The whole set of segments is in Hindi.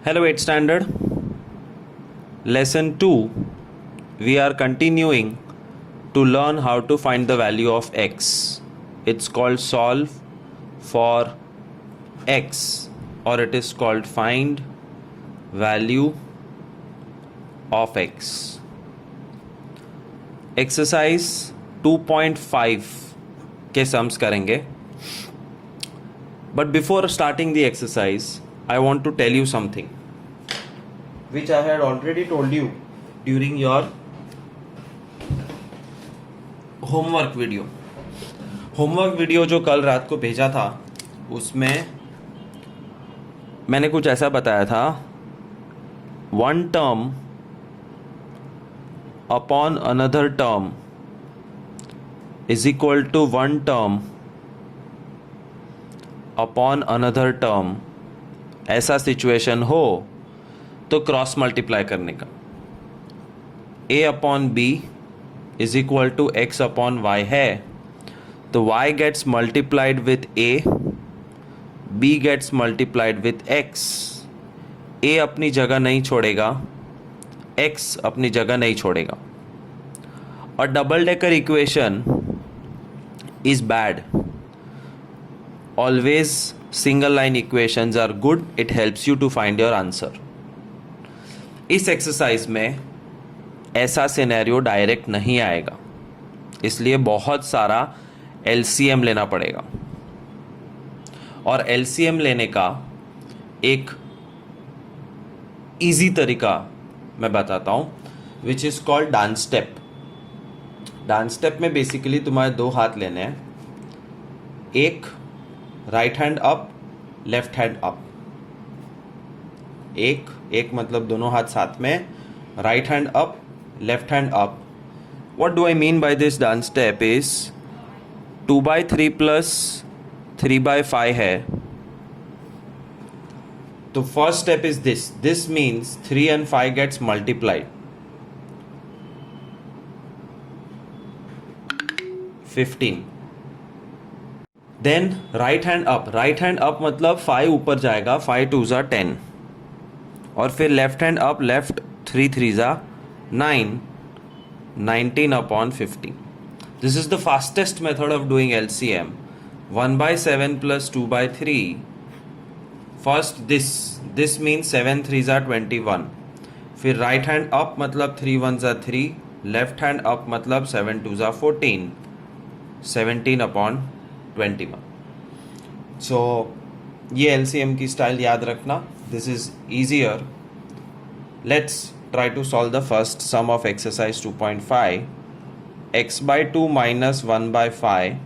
Hello 8th standard. Lesson 2. We are continuing to learn how to find the value of x. It's called solve for x, or it is called find value of x. Exercise 2.5 के सम्स करेंगे. But before starting the exercise, I want to tell you something which I had already told you during your homework video. Homework video जो कल रात को भेजा था उसमें मैंने कुछ ऐसा बताया था, one term upon another term is equal to one term upon another term. ऐसा सिचुएशन हो तो क्रॉस मल्टीप्लाई करने का. a upon B is equal to X upon Y है तो y gets multiplied with a, b gets multiplied with x. a अपनी जगह नहीं छोड़ेगा, x अपनी जगह नहीं छोड़ेगा. और double decker equation is bad. Always single line equations are good. It helps you to find your answer. इस एक्सरसाइज में ऐसा सिनेरियो डायरेक्ट नहीं आएगा, इसलिए बहुत सारा एलसीएम लेना पड़ेगा. और एलसीएम लेने का एक इजी तरीका मैं बताता हूं, which is called dance step. Dance step में बेसिकली तुम्हारे दो हाथ लेने हैं, एक right hand up, left hand up. एक मतलब दोनों हाथ साथ में, right hand up, left hand up. What do I mean by this dance step is 2/3 plus 3/5 है. तो first step is this means 3 and 5 gets multiplied. 15. Then right hand up मतलब 5 ऊपर जाएगा, 5 2s are 10. और फिर left hand up, left 3 3s are 9, 19 upon 50. This is the fastest method of doing LCM. 1/7 plus 2/3. First this means 7 3s are 21. फिर राइट हैंड अप मतलब 3 1s are 3, left hand up मतलब 7 2s are 14, 17 upon 21. So ये LCM की स्टाइल याद रखना. This is easier. Let's try to solve the first sum of exercise 2.5. x/2 minus 1/5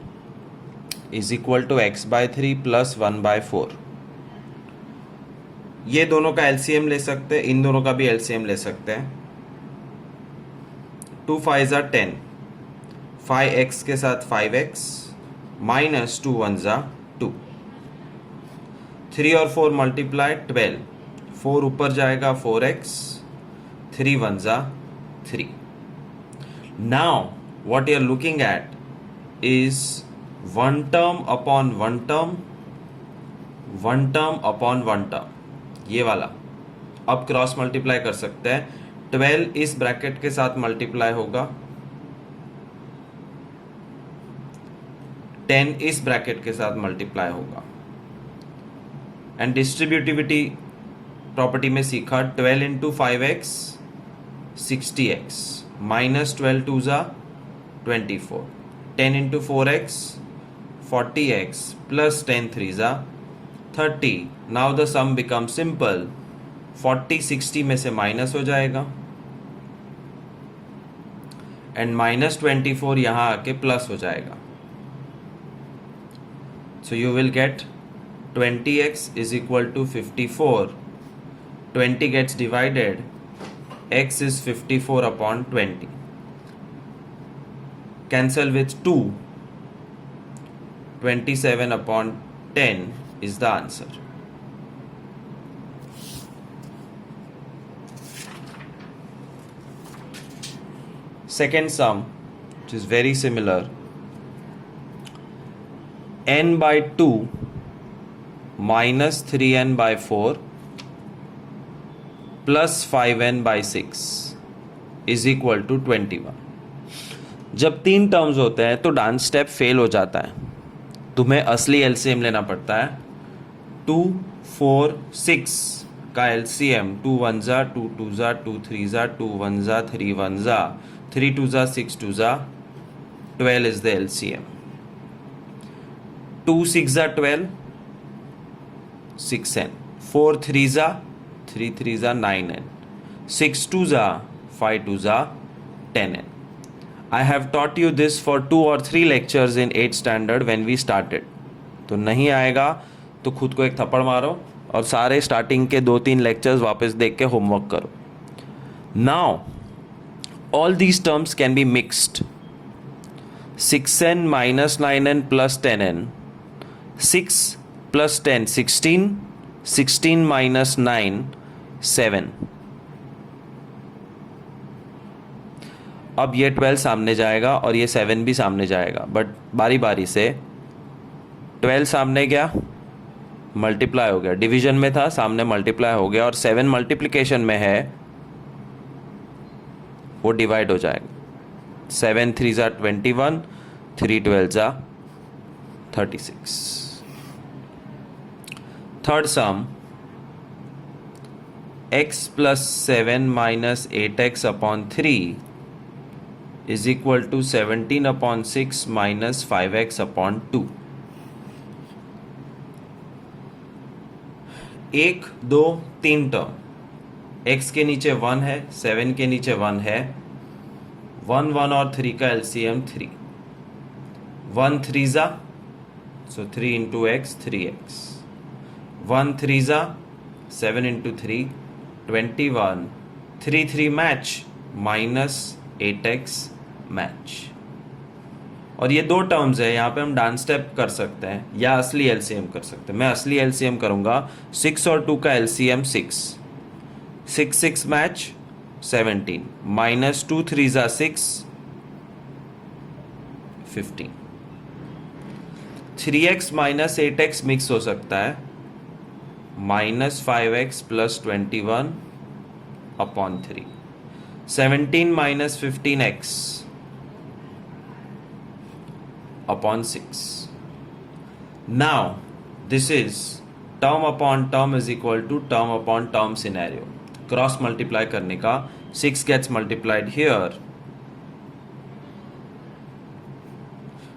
is equal to x/3 plus 1/4. ये दोनों का LCM ले सकते हैं, इन दोनों का भी LCM ले सकते हैं. 2 5s are 10, 5x के साथ 5x माइनस 2 1s are 2. 3 और 4 मल्टीप्लाई 12, 4 ऊपर जाएगा 4x, 3 1s are 3. Now what you are looking at is one term upon one term, one term upon one term. ये वाला अब क्रॉस मल्टीप्लाई कर सकते हैं. 12 इस ब्रैकेट के साथ मल्टीप्लाई होगा, 10 इस ब्रैकेट के साथ मल्टीप्लाई होगा. एंड डिस्ट्रीब्यूटिविटी प्रॉपर्टी में सीखा 12 into 5x 60x, minus 12 2s are 24, 10 into 4x 40x plus 10 3s are 30. Now the sum become simple. 40 60 में से माइनस हो जाएगा एंड माइनस 24 यहाँ आके प्लस हो जाएगा. So you will get 20x is equal to 54. 20 gets divided, x is 54 upon 20. Cancel with 2. 27 upon 10 is the answer. Second sum, which is very similar. n/2 minus 3n/4 plus 5n/6 is equal to 21। जब 3 टर्म्स होते हैं तो डांस स्टेप फेल हो जाता है, तुम्हें असली एलसीएम लेना पड़ता है। 2 4 6 का एलसीएम 2 1 जा 2 2 जा 2 3 जा 2 1 जा 3 1 जा 3 2 जा 6 2 जा 12 is the LCM. 2 6 जा 12 6n, 4 3 जा 3 3 जा 9n, 6 2 जा 5 2 जा 10n. I have taught you this for 2 or 3 lectures in 8th standard when we started. तो नहीं आएगा तो खुद को एक थप्पड़ मारो और सारे स्टार्टिंग के 2-3 लेक्चर्स वापस देख के होमवर्क करो। Now all these terms can be mixed. 6n minus 9n plus 10n, 6 plus 10 16, 16 minus 9 7. अब ये 12 सामने जाएगा और ये 7 भी सामने जाएगा, बट बारी बारी से 12 सामने गया, मल्टीप्लाई हो गया, डिवीजन में था सामने मल्टीप्लाई हो गया, और 7 मल्टीप्लिकेशन में है वो डिवाइड हो जाएगा। 7 3 जा 21, 3 12 जा 36। Third some, x plus 7 minus 8x upon 3 is equal to 17 upon 6 minus 5x upon 2। 1 2 3 term, x के नीचे 1 है, 7 के नीचे 1 है, 1 1 और 3 का एलसीएम 3, 1 3 जा, so 3 into x 3x, 1 3 जा 7 into 3 21, 3 3 match minus 8x match. और ये 2 टर्म्स है, यहाँ पे हम डांस स्टेप कर सकते हैं या असली एलसीएम कर सकते हैं। मैं असली एलसीएम करूँगा। 6 और 2 का एलसीएम 6, 6 6 मैच 17, माइनस 2 3 जा 6 15, 3x माइनस 8x मिक्स हो सकता है, minus 5x plus 21 upon 3, 17 minus 15x upon 6. Now this is term upon term is equal to term upon term scenario. Cross multiply करने का, 6 gets multiplied here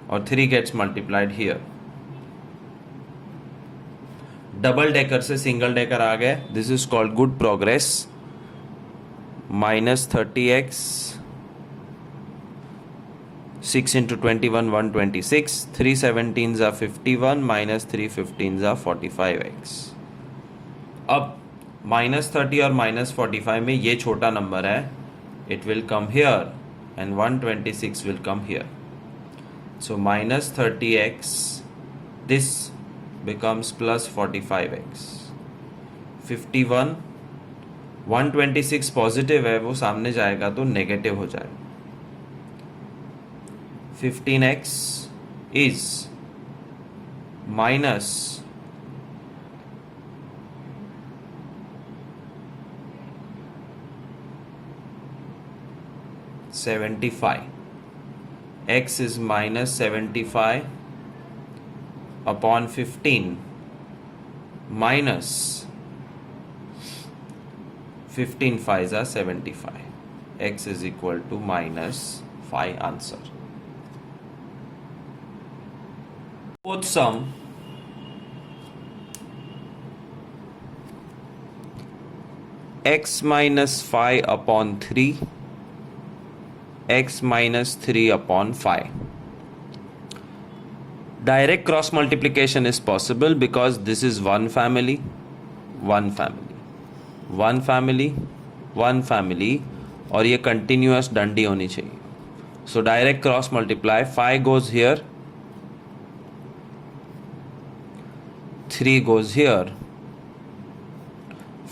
और 3 gets multiplied here. Double decker से सिंगल डेकर आ गए, this is called good progress. Minus 30x, 6 into 21 126, 3 17s are 51 minus 3 15s are 45x। अब माइनस 30 और माइनस 45 में ये छोटा नंबर है, it will come here and 126 will come here, so minus 30x this becomes plus 45x। 51 126 positive है, वो सामने जाएगा तो नेगेटिव हो जाएगा। 15x is minus 75, x is minus 75 upon 15 minus 15 5s are 75, x is equal to minus 5 answer। Fourth sum, x minus 5 upon 3, x minus 3 upon 5। Direct cross multiplication is possible because this is one family, one family, one family, one family, और ये continuous डंडी होनी चाहिए। So direct cross multiply, 5 goes here, 3 goes here,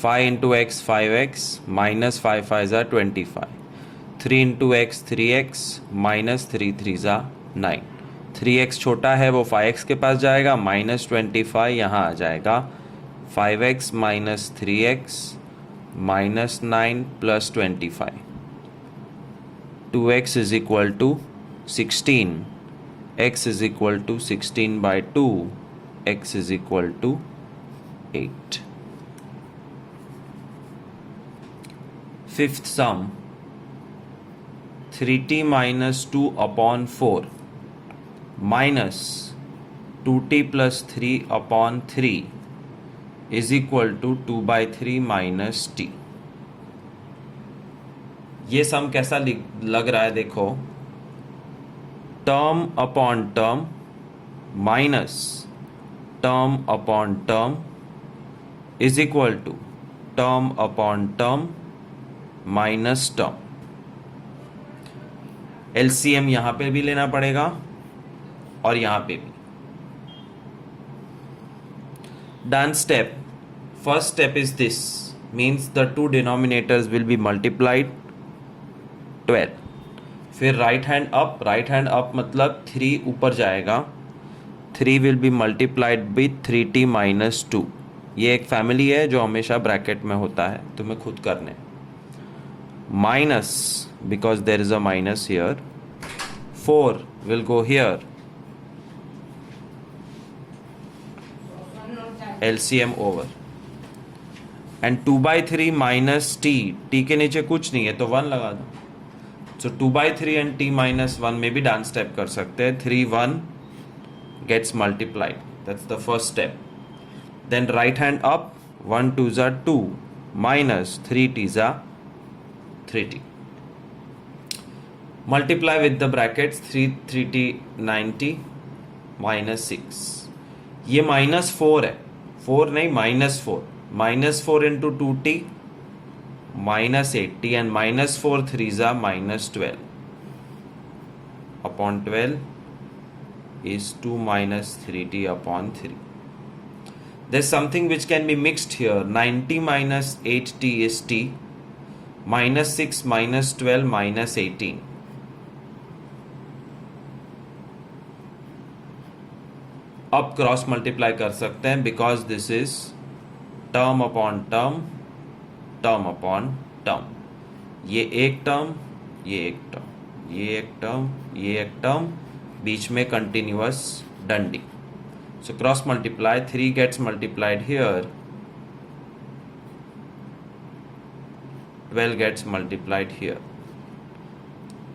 5 into x 5x, minus 5 5s are 25, 3 into x 3x, minus 3 3s are 9, 3x छोटा है वो 5x के पास जाएगा, माइनस 25 यहाँ आ जाएगा, 5x minus 3x -9 plus 25. 2x is equal to 16. X is equal to 16 by 2. X is equal to 8. Fifth sum, 3t minus 2 upon 4 minus 2t plus 3 upon 3 is equal to 2 by 3 minus t. ये सम कैसा लग रहा है देखो, term upon term minus term upon term is equal to term upon term minus term. LCM यहां पे भी लेना पड़ेगा और यहां पे भी. Done step. First step is this, means the two denominators will be multiplied 12. फिर राइट हैंड अप मतलब 3 ऊपर जाएगा. 3 will be multiplied with 3t minus 2. ये एक फैमिली है जो हमेशा ब्रैकेट में होता है, तुम्हें खुद करने. Minus, because there is a minus here, 4 will go here. LCM over. And 2 by 3 minus t के नीचे कुछ नहीं है तो 1 लगा दो. सो 2 by 3 एंड t minus 1 में भी डाउन स्टेप कर सकते हैं. 3 1 gets multiplied. That's the first step. Then right hand up, 1 2s are 2 minus 3 t's are 3t. Multiply with the brackets, 3t 90 minus 6. ये minus 4 है, 4 नहीं minus 4. minus 4 into 2t minus 8t and minus 4 3s are minus 12 upon 12 is 2 minus 3t upon 3. There's something which can be mixed here. 90 minus 8t is t, minus 6 minus 12 minus 18. अब क्रॉस मल्टीप्लाई कर सकते हैं because this is term upon term, term upon term. ये एक टर्म, ये एक टर्म, ये एक टर्म, ये एक टर्म, बीच में कंटिन्यूअस डंडी. So cross multiply, 3 gets multiplied here, 12 gets multiplied here.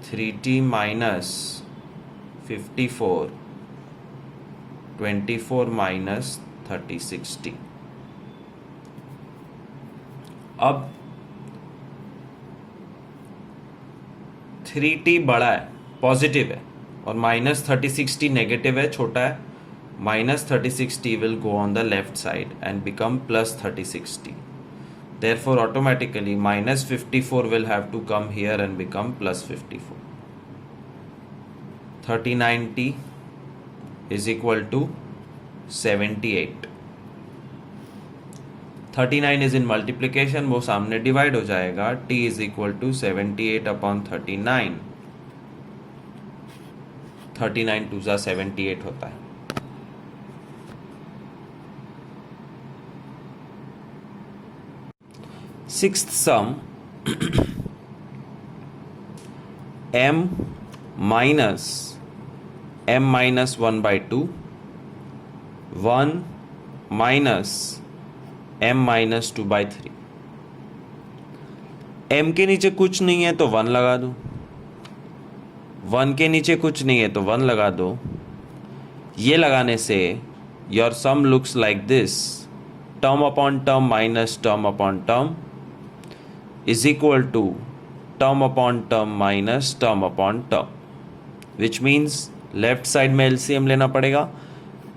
3t minus 54, 24 minus 36t. अब 3t बड़ा है, पॉजिटिव है, और माइनस 36t नेगेटिव है, छोटा है. Minus 36t will go on the left side and become plus 36t. Therefore, automatically minus 54 will have to come here and become plus 54. 39t is equal to 78. 39 is in multiplication, वो सामने डिवाइड हो जाएगा. t is equal to 78 upon 39. 39 2 जा 78 होता है. Sixth sum, m minus 1 by 2, 1 minus m minus 2 by 3. m के नीचे कुछ नहीं है तो 1 लगा दो. 1 के नीचे कुछ नहीं है तो 1 लगा दो. ये लगाने से your sum looks like this: term upon term minus term upon term is equal to term upon term minus term upon term, which means left side में एलसीएम लेना पड़ेगा,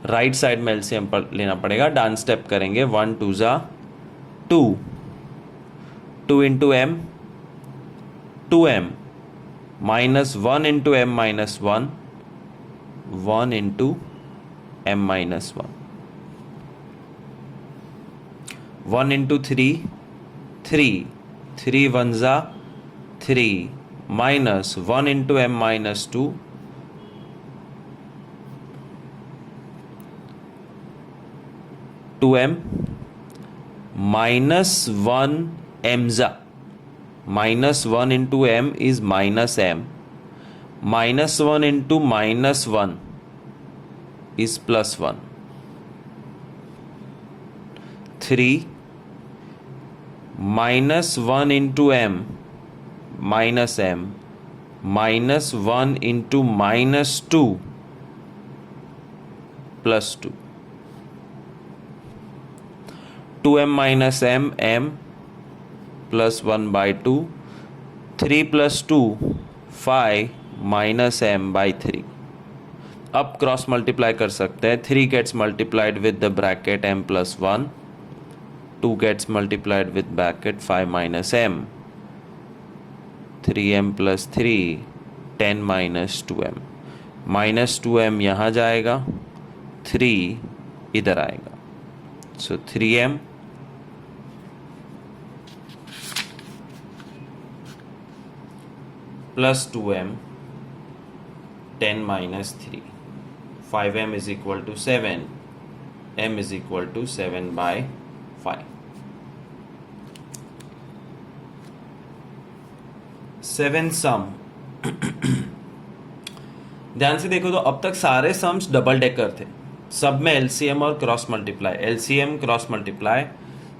राइट साइड में एलसीएम पर लेना पड़ेगा. डाउन स्टेप करेंगे. 1 2 जा 2, 2 into M 2m minus 1 into M minus 1, 1 into M minus 1, 1 into 3 3, 3 1 जा 3 minus 1 into M minus 2, 2m minus 1 mza. Minus 1 into m is minus m. Minus 1 into minus 1 is plus 1. 3 minus 1 into m minus m minus 1 into minus 2 plus 2. 2m minus m plus 1 by 2. 3 plus 2 5 minus m by 3. अब क्रॉस मल्टीप्लाई कर सकते हैं. 3 gets multiplied with the bracket m plus 1. 2 gets multiplied with bracket 5 minus m. 3m plus 3 10 minus 2m. minus 2m यहाँ जाएगा, 3 इधर आएगा. So 3m plus 2m 10 minus 3. 5m is equal to 7. m is equal to 7 by 5. 7 सम. ध्यान से देखो तो अब तक सारे सम्स डबल डेकर थे. सब में एलसीएम और cross multiply, LCM cross multiply.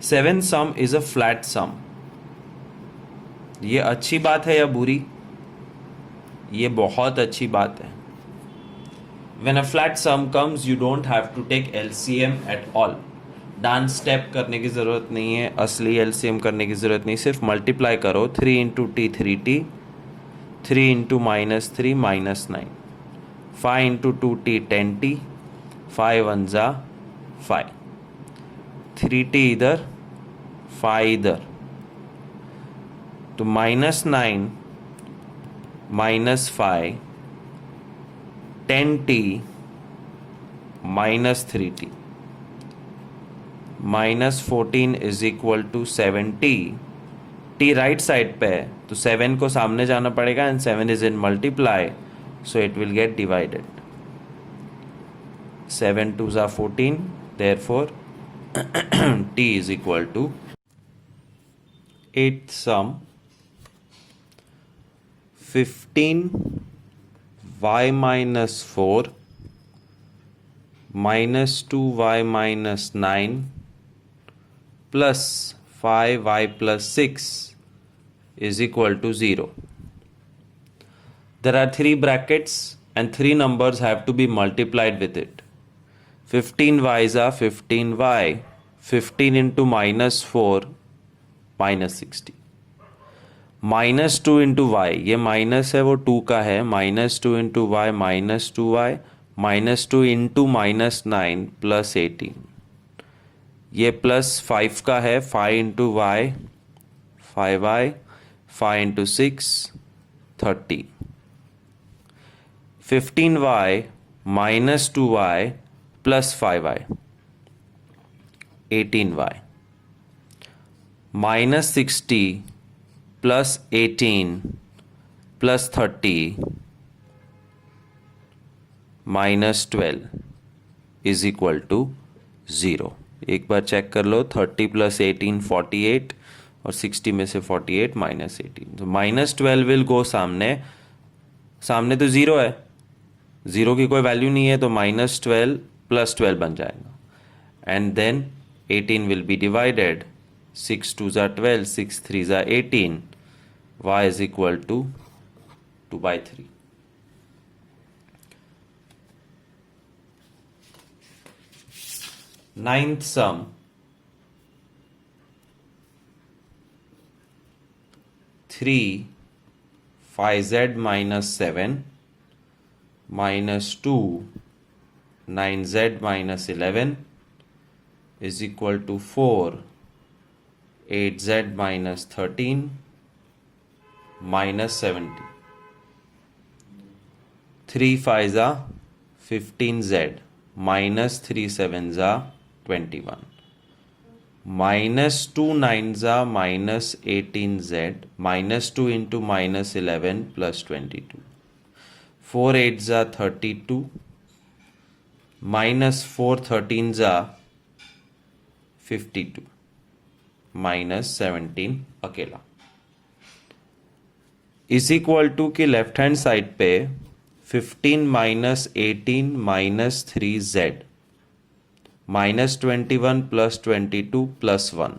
7 sum is a flat sum. ये अच्छी बात है या बुरी? ये बहुत अच्छी बात है. When a flat sum comes, you don't have to take LCM at all. Dance step करने की ज़रूरत नहीं है, असली LCM करने की ज़रूरत नहीं, सिर्फ मल्टीप्लाई करो. 3 into T 3t, 3 into minus 3 minus 9, 5 into 2t 10t, 5 one ज़ा 5, 3t इधर 5 इधर, तो minus 9 minus 5 10t minus 3t minus 14 is equal to 7t. t right side पे है तो 7 को सामने जाना पड़ेगा and 7 is in multiply, so it will get divided. 7 2 ज़ा 14, therefore t is equal to 8th some 15 y minus 4 minus 2y minus 9 plus 5y plus 6 is equal to 0. There are 3 brackets and 3 numbers have to be multiplied with it. 15y's are 15y. 15 into minus 4 minus 60. Minus 2 into Y, ये माइनस है वो 2 का है, minus 2 into Y minus 2y, minus 2 into minus 9 plus 18. ये प्लस 5 का है, 5 into Y 5y, 5 into 6 30. 15y minus 2y plus 5y 18y, minus 60 plus 18 plus 30 minus 12 is equal to 0. एक बार चेक कर लो. 30 प्लस 18 48 और 60 में से 48 माइनस 18, तो माइनस 12 विल गो सामने. सामने तो 0 है, 0 की कोई वैल्यू नहीं है, तो माइनस 12 प्लस 12 बन जाएगा. And then 18 will be divided. 6 2 ज़ा 12, 6 3 ज़ा 18, y is equal to 2 by 3. Ninth sum 3 5z minus 7 minus 2 9z minus 11 is equal to 4 8z minus 13 minus 70. 3 5 ज़ा 15z minus 3 7 ज़ा 21, minus 2 9 ज़ा minus 18z minus 2 into minus 11 plus 22. 4 8 ज़ा 32 minus 4 13 ज़ा 52. माइनस 17 अकेला इज इक्वल टू कि लेफ्ट हैंड साइड पे 15 minus 18 minus 3z minus 21 plus 22 plus 1।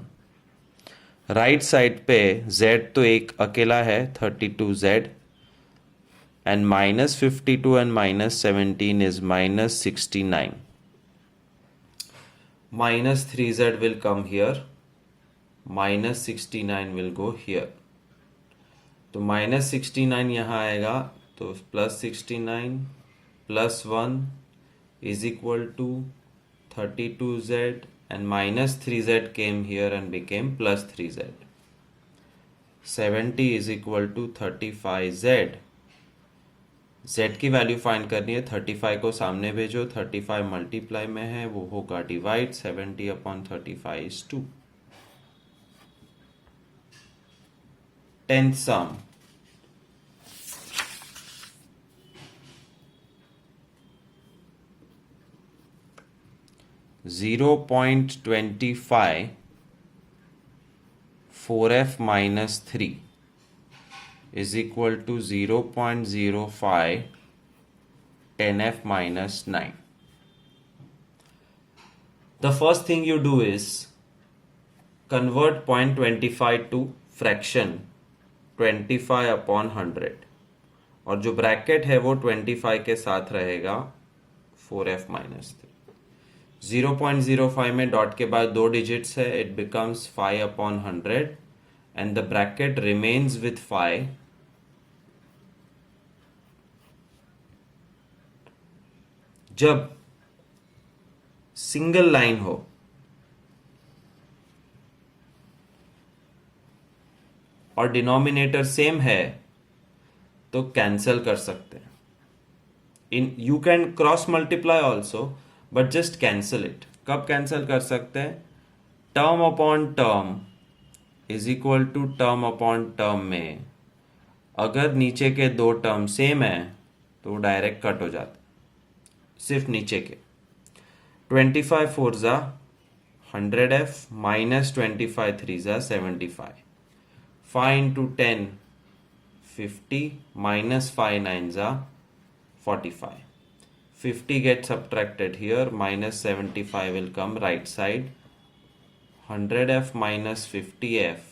Right side पे z तो एक अकेला है 32z and minus 52 and minus 17 is minus 69. Minus 3z will come here, minus 69 will go here. तो minus 69 यहाँ आएगा तो plus 69 plus 1 is equal to 32z and minus 3z came here and became plus 3z. 70 is equal to 35z. z की वैल्यू फाइंड करनी है 35 को सामने भेजो 35 मल्टीप्लाई में है वो होगा divide 70 upon 35 is 2। 10th sum (0.25 4f minus 3 is equal to 0.05 10f minus 9. The first thing you do is convert 0.25 to fraction 25 upon 100 और जो ब्रैकेट है वो 25 के साथ रहेगा 4f minus 3। 0.05 में डॉट के बाद 2 डिजिट्स है it becomes 5 upon 100 and the bracket remains with 5 जब सिंगल लाइन हो और डिनोमिनेटर सेम है तो कैंसल कर सकते हैं। In you can cross multiply also but just cancel it. कब कैंसल कर सकते हैं? Term upon term is equal to term upon term में अगर नीचे के दो टर्म सेम है तो डायरेक्ट कट हो जाता है, सिर्फ नीचे के। 25 4 जा 100f माइनस 25 3 जा 75 5 into 10 50 minus 5 9 जा 45 50 gets subtracted here minus 75 will come right side 100f minus 50f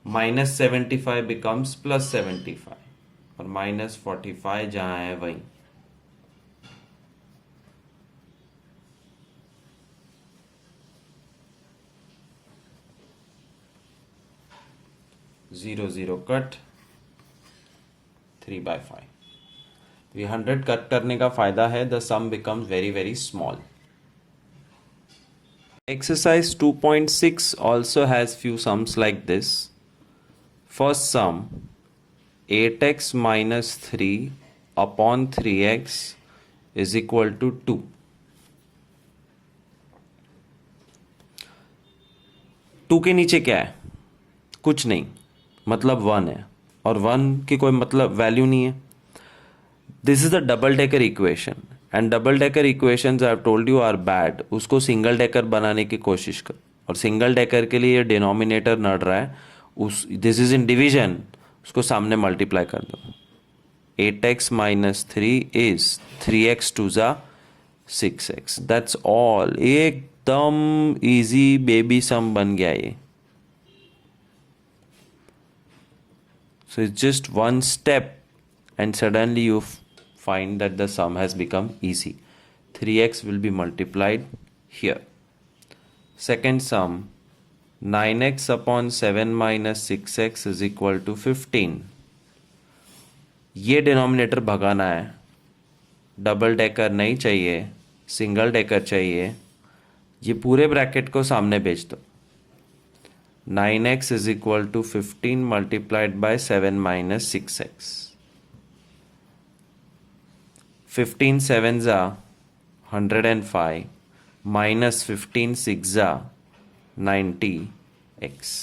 minus 75 becomes plus 75 और minus 45 जहाँ है वहीं। Zero zero cut 3/5। ये 100 कट करने का फायदा है the some becomes very very small. Exercise 2.6 also has few sums like this. First sum 8x minus 3 upon 3x is equal to 2. To के नीचे क्या है? कुछ नहीं, मतलब 1 है और 1 की कोई मतलब वैल्यू नहीं है। This is the double decker equation and double decker equations I have told you are bad. उसको सिंगल डेकर बनाने की कोशिश कर और सिंगल डेकर के लिए डिनोमिनेटर नड़ रहा है उस दिस इज इन डिवीजन, उसको सामने मल्टीप्लाई कर दो। 8x माइनस 3 इज 3x 2 जा 6x। That's all. एकदम इजी बेबी सम बन गया ये। So it's just one step and suddenly you find that the sum has become easy. 3x will be multiplied here. Second sum 9x upon 7 minus 6x is equal to 15. ये डिनोमिनेटर भगाना है, डबल डेकर नहीं चाहिए, सिंगल डेकर चाहिए। ये पूरे ब्रैकेट को सामने भेज दो। 9x is equal to 15 multiplied by 7 minus 6x. 15 7s are 105 minus 15 6s are 90x.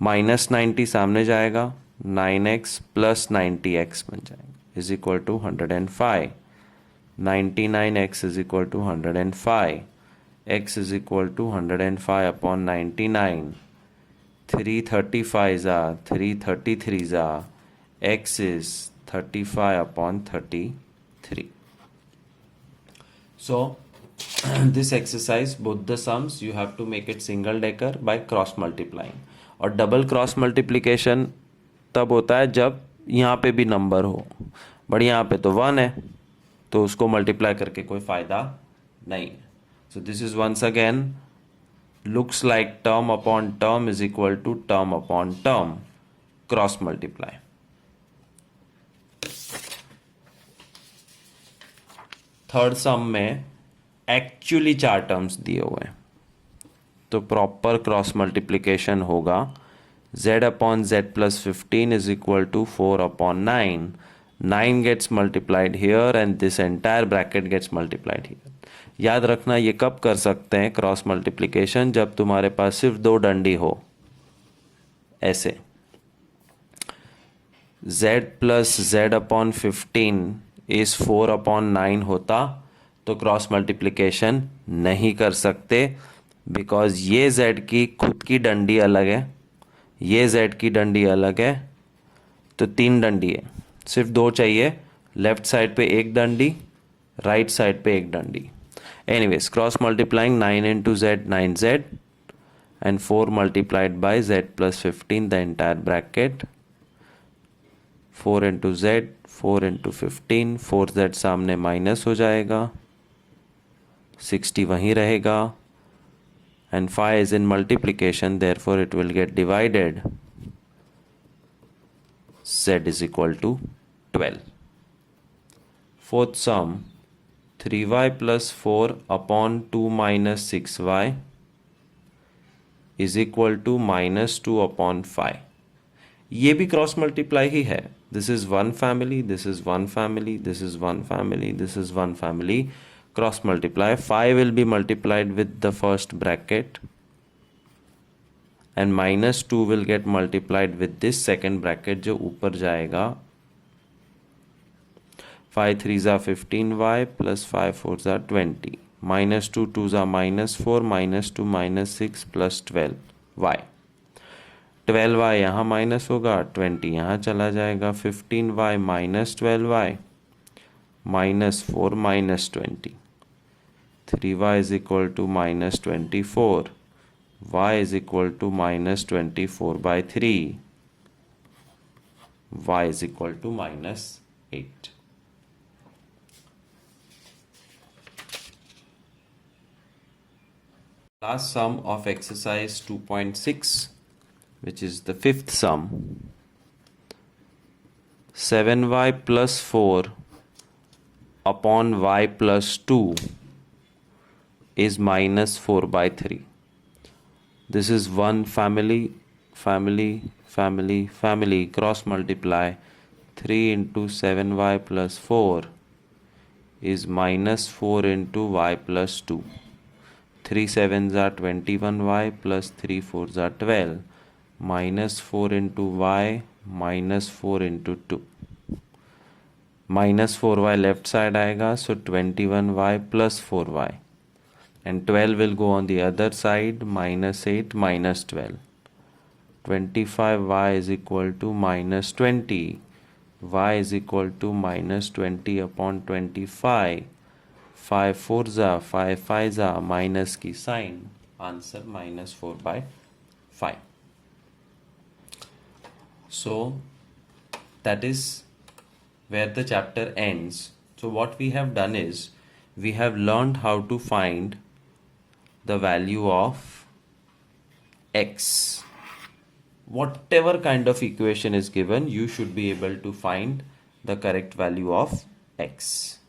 Minus 90 सामने जाएगा 9x प्लस 90x बन जाएगा is equal to 105। 99x is equal to 105 x is equal to 105 upon 99. 335s are 333s are x is 35 upon 33. So this exercise, both the sums you have to make it single decker by cross multiplying. और डबल क्रॉस मल्टीप्लिकेशन तब होता है जब यहाँ पे भी नंबर हो, बट यहाँ पे तो 1 है तो उसको मल्टीप्लाई करके कोई फ़ायदा नहीं है. So this is once again looks like term upon term is equal to term upon term cross multiply. Third sum में एक्चुअली 4 टर्म्स दिए हुए हैं तो प्रॉपर क्रॉस मल्टीप्लिकेशन होगा. z upon z plus 15 is equal to 4 upon 9. 9 gets multiplied here and this entire bracket gets multiplied here. याद रखना ये कब कर सकते हैं क्रॉस मल्टीप्लिकेशन, जब तुम्हारे पास सिर्फ 2 डंडी हो. ऐसे z plus z upon 15 is 4 upon 9 होता तो क्रॉस मल्टीप्लिकेशन नहीं कर सकते, बिकॉज ये z की खुद की डंडी अलग है, ये z की डंडी अलग है, तो 3 डंडी है, सिर्फ 2 चाहिए. लेफ्ट साइड पे एक डंडी, राइट साइड पे एक डंडी. Anyways, cross multiplying 9 into z 9z and 4 multiplied by z plus 15 the entire bracket. 4 into z 4 into 15, 4z सामने माइनस हो जाएगा, 60 वहीं रहेगा and 5 is in multiplication, therefore it will get divided. Z is equal to 12. Fourth sum, 3y plus 4 upon 2 minus 6y is equal to minus 2 upon 5. ये भी क्रॉस मल्टीप्लाई ही है. This is one family, this is one family, this is one family, this is one family. Cross multiply 5 will be multiplied with the first bracket and minus 2 will get multiplied with this second bracket जो ऊपर जाएगा. 5 3s are 15y plus 5 4s are 20. Minus 2 2s are minus 4, minus 2 minus 6 plus 12y. 12y यहाँ माइनस होगा, 20 यहाँ चला जाएगा. 15y minus 12y minus 4 minus 20. 3y is equal to minus 24. y is equal to minus 24 by 3. y is equal to minus 8. Last sum of exercise 2.6, which is the fifth sum. 7y plus 4 upon y plus 2 is minus 4 by 3. This is one family, cross multiply. 3 into 7y plus 4 is minus 4 into y plus 2. 3 7s are 21y plus 3 4s are 12. Minus 4 into y minus 4 into 2. Minus 4y left side आएगा, so 21y plus 4y. And 12 will go on the other side, minus 8 minus 12. 25y is equal to minus 20. Y is equal to minus 20 upon 25. 5 4s are 5 5s are minus की sign, answer minus 4 by 5. So that is where the chapter ends. So what we have done is we have learned how to find the value of x. Whatever kind of equation is given, you should be able to find the correct value of x.